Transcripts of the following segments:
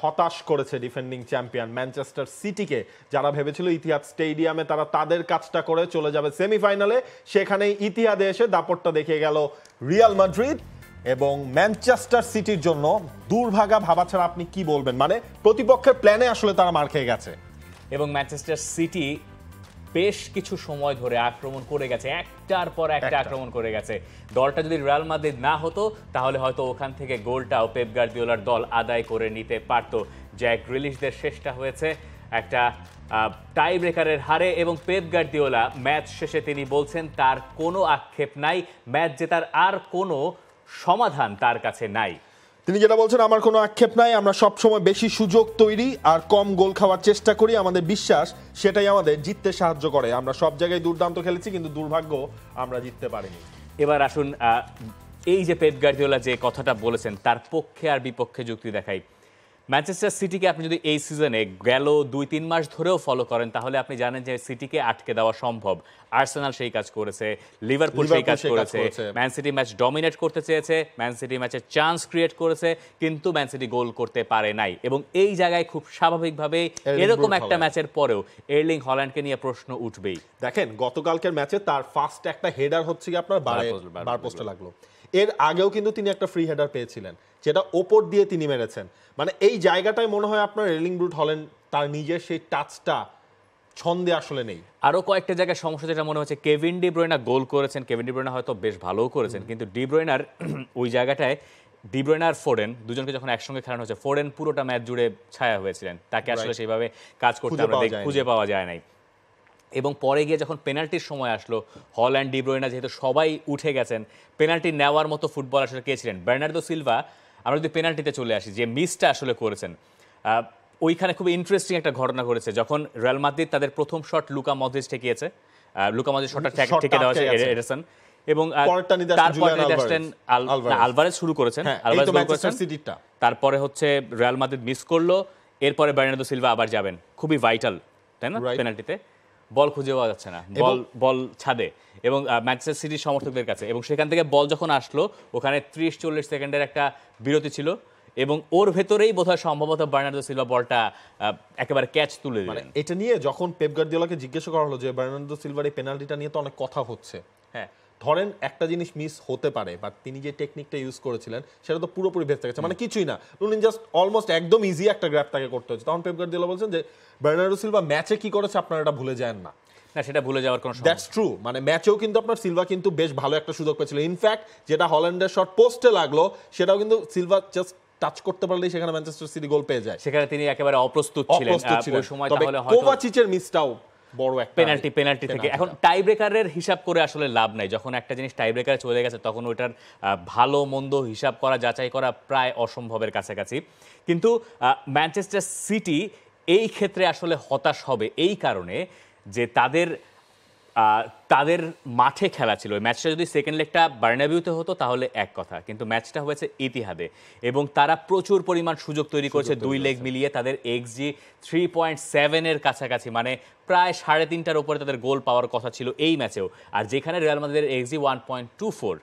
হতাশ করেছে defending champion Manchester সিটিকে, যারা ভেবেছিল ইতিহাদ স্টেডিয়ামে তারা তাদের কাজটা করে চলে যাবে সেমিফাইনালে, সেখানেই ইতিহাদে এসে দাপটটা দেখিয়ে গেল রিয়াল মাদ্রিদ। এবং ম্যানচেস্টার সিটির জন্য দুর্ভাগা ভাবা ছাড়া আপনি কি বলবেন, মানে প্রতিপক্ষের প্ল্যানে আসলে তারা মার খেয়ে গেছে। এবং ম্যানচেস্টার সিটি বেশ কিছু সময় ধরে আক্রমণ করে গেছে, একটার পর একটা আক্রমণ করে গেছে। দলটা যদি রিয়াল মাদ্রিদ না হতো তাহলে হয়তো ওখান থেকে গোলটাও পেপ গার্দিওলার দল আদায় করে নিতে পারতো। জ্যাক গ্রিলিশদের শেষটা হয়েছে একটা টাই ব্রেকারের হারে, এবং পেপ গার্দিওলা ম্যাচ শেষে তিনি বলছেন তার কোনো আক্ষেপ নাই, ম্যাচ জেতার আর কোনো সমাধান তার কাছে নাই। তিনি যেটা বলছেন, আমার কোনো আক্ষেপ নাই, আমরা সবসময় বেশি সুযোগ তৈরি আর কম গোল খাওয়ার চেষ্টা করি, আমাদের বিশ্বাস সেটাই আমাদের জিততে সাহায্য করে। আমরা সব জায়গায় দুর্দান্ত খেলেছি, কিন্তু দুর্ভাগ্য আমরা জিততে পারিনি। এবার আসুন এই যে পেপ গার্দিওলা যে কথাটা বলেছেন তার পক্ষে আর বিপক্ষে যুক্তি দেখাই। ম্যানচেস্টার সিটিকে আপনি যদি এই সিজনে গেল 2-3 মাস ধরেও ফলো করেন তাহলে আপনি জানেন যে সিটিকে আটকে দেওয়া সম্ভব। আর্সেনাল সেই কাজ করেছে, লিভারপুল সেই কাজ করেছে, ম্যান সিটি ম্যাচ ডমিনেট করতে চেয়েছে, ম্যান সিটি ম্যাচে চান্স ক্রিয়েট করেছে, কিন্তু ম্যান সিটি গোল করতে পারে নাই। এবং এই জায়গায় খুব স্বাভাবিকভাবে এরকম একটা ম্যাচের পরেও এর্লিং হল্যান্ডকে নিয়ে প্রশ্ন উঠবেই। দেখেন গতকালকের ম্যাচে তার ফার্স্ট একটা হেডার হচ্ছে কি আপনার বার পোস্টে লাগলো, এর আগেও কিন্তু তিনি একটা ফ্রি হেডার পেয়েছিলেন যেটা ওপর দিয়ে তিনি মেরেছেন। মানে এই জায়গাটায় মনে হয় আপনার এর্লিং ব্রুট হল্যান্ড তার নিজের সেই টাচটা ছন্দে আসলে নেই। আরো কয়েকটা জায়গায় সমস্যা যেটা মনে হচ্ছে, কেভিন ডি ব্রুয়না গোল করেছেন, কেভিন ডি ব্রুয়না হয়তো বেশ ভালোও করেছেন, কিন্তু ডি ব্রুয়নার ওই জায়গাটায় ডি ব্রুয়না আর ফোডেন দুজনকে যখন একসঙ্গে খেলানো হচ্ছে, ফোডেন পুরোটা ম্যাচ জুড়ে ছায়া হয়েছিলেন, তাকে আসলে সেইভাবে কাজ করতে আমরা খুঁজে পাওয়া যায় নাই। এবং পরে গিয়ে যখন পেনাল্টির সময় আসলো, হল্যান্ড ডি ব্রুয়না যেহেতু সবাই উঠে গেছেন, পেনাল্টি নেওয়ার মতো ফুটবল আসলে কে ছিলেন? Bernardo Silva. আমরা যদি পেনাল্টিতে চলে আসি, যে মিসটা আসলে করেছেন, ওইখানে খুব ইন্টারেস্টিং একটা ঘটনা ঘটেছে। যখন রিয়াল মাদ্রিদ তাদের প্রথম শট লুকা মদ্রিচ ঠেকিয়েছে, লুকা মদ্রিচ শটটা ঠেকে দেওয়া হয়েছে এডারসন, এবং আলভারেজ শুরু করেছেন, তারপরে হচ্ছে রিয়াল মাদ্রিদ মিস করলো, এরপরে বার্নার্দো সিলভা আবার যাবেন, খুবই ভাইটাল তাই না পেনাল্টিতে, বল খুঁজে পাওয়া যাচ্ছে না, বল ছাদে এবং ম্যানচেস্টার সিটির সমর্থকদের কাছে, এবং সেখান থেকে বল যখন আসলো ওখানে 30-40 সেকেন্ডের একটা বিরতি ছিল, এবং ওর ভেতরেই বোধহয় সম্ভবত বার্নার্দো সিলভা বলটা একেবারে ক্যাচ তুলে দিলেন। এটা নিয়ে যখন পেপ গার্দিওলাকে জিজ্ঞাসা করা হলো যে বার্নার্দো সিলভার এই পেনাল্টিটা নিয়ে তো অনেক কথা হচ্ছে, হ্যাঁ ধরেন একটা জিনিস মিস হতে পারে, বাট তিনি যে টেকনিকটা ইউজ করেছিলেন সেটা তো পুরোপুরি ভেস্তে গেছে, মানে কিছুই না, উনি জাস্ট অলমোস্ট একদম ইজি একটা গ্র্যাব তাকে করতে হচ্ছে। তখন পেপ গার্দিওলা বলছেন যে বার্নার্দো সিলভা ম্যাচে কি করেছে আপনারা এটা ভুলে যান না। না, সেটা ভুলে যাওয়ার কোনো সময়, দ্যাটস ট্রু। মানে ম্যাচেও কিন্তু আপনার সিলভা কিন্তু বেশ ভালো একটা সুযোগ পেয়েছিল, ইনফ্যাক্ট যেটা হল্যান্ডের শট পোস্টে লাগলো সেটাও কিন্তু সিলভা জাস্ট টাচ করতে পারলেই সেখানে ম্যানচেস্টার সিটি গোল পেয়ে যায়। সেখানে তিনি একেবারে অপ্রস্তুত ছিলেন ওই সময়। তাহলে হয়তো কোভাচিচের মিসটাও বড় একটা পেনাল্টি থেকে। এখন টাই ব্রেকারের হিসাব করে আসলে লাভ নাই, যখন একটা জিনিস টাই ব্রেকারে চলে গেছে তখন ওইটার ভালো মন্দ হিসাব করা, যাচাই করা প্রায় অসম্ভবের কাছাকাছি। কিন্তু ম্যানচেস্টার সিটি এই ক্ষেত্রে আসলে হতাশ হবে এই কারণে যে তাদের মাঠে খেলা ছিল। ম্যাচটা যদি সেকেন্ড লেগটা বার্নাবিউতে হতো তাহলে এক কথা, কিন্তু ম্যাচটা হয়েছে ইতিহাদে, এবং তারা প্রচুর পরিমাণ সুযোগ তৈরি করেছে, 2 লেগ মিলিয়ে তাদের এক্সজি 3.7 এর কাছাকাছি, মানে প্রায় 3.5টার উপরে তাদের গোল পাওয়ার কথা ছিল এই ম্যাচেও, আর যেখানে রিয়াল মাদ্রিদের এক্সজি 1.24,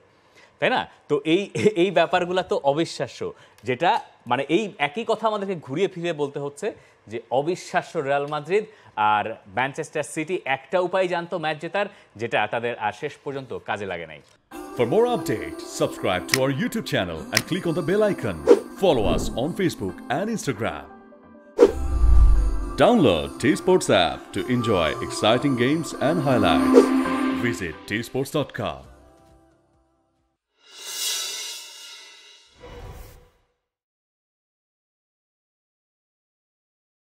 তাই না? তো এই ব্যাপারগুলো তো অবিশ্বাস্য, যেটা মানে এই একই কথা আমাদেরকে ঘুরিয়ে ফিরিয়ে বলতে হচ্ছে যে অবিশ্বাস্য রিয়াল মাদ্রিদ আর ম্যানচেস্টার সিটি একটা উপায় জানতো ম্যাচ জেতার, যেটা তাদের আর শেষ পর্যন্ত কাজে লাগে নাই। For more updates, subscribe to our YouTube channel and click on the bell icon. Follow us on Facebook and Instagram. Download T-Sports app to enjoy exciting games and highlights. Visit tsports.com.